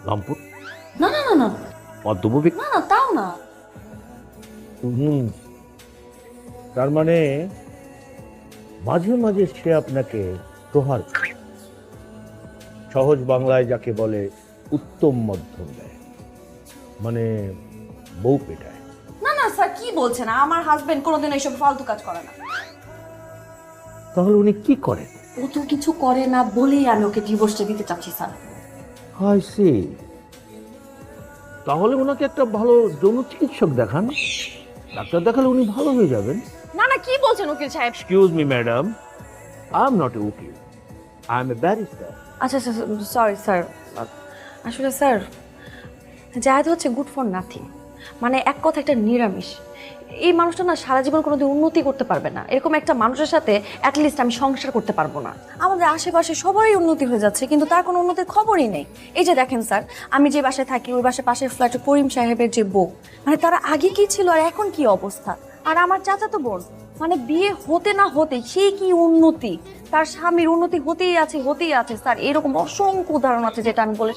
রামপুর, না না না না পদ্মভূমি। না না, তাও না। হুম, তার মানে মাঝে মাঝে সে আপনাকে প্রহার করে। সহজ বাংলায় যাকে বলে উত্তম মধ্যম দেয়, মানে বউ পেটায়। না না স্যার, কি বলছেন? আমার হাজবেন্ড কোনোদিন এইসব ফালতু কাজ করে না। তাহলে উনি কি করেন? ও তো কিছু করে না বলেই আমি ওকে ডিভোর্সটা দিতে চাচ্ছি স্যার। I C. তাহলে ওনাকে একটা ভালো যৌন চিকিৎসক দেখান, ডাক্তার দেখালে উনি ভালো হয়ে যাবেন। না না, কি বলছেন উকিল সাহেব? Excuse me madam, I am not a উকিল, আই এম এ ব্যারিস্টার। আচ্ছা আচ্ছা, সরি স্যার। আসলে স্যার, জায়েদ হচ্ছে গুড ফর নাথিং, মানে এক কথা একটা নিরামিষ। এই মানুষটা না সারা জীবন কোনোদিন উন্নতি করতে পারবে না। এরকম একটা মানুষের সাথে অ্যাটলিস্ট আমি সংসার করতে পারবো না। আমাদের আশেপাশে সবারই উন্নতি হয়ে যাচ্ছে, কিন্তু তার কোনো উন্নতির খবরই নেই। এই যে দেখেন স্যার, আমি যে বাসায় থাকি ওই বাসায় পাশের ফ্ল্যাটে করিম সাহেবের যে বউ, মানে তারা আগে কি ছিল আর এখন কি অবস্থা। আর আমার চাচাতো বোন, মানে বিয়ে হতে না হতে সেই কি উন্নতি, তার স্বামীর উন্নতি হতেই আছে হতেই আছে স্যার। এরকম অসংখ্য উদাহরণ আছে যেটা আমি বলে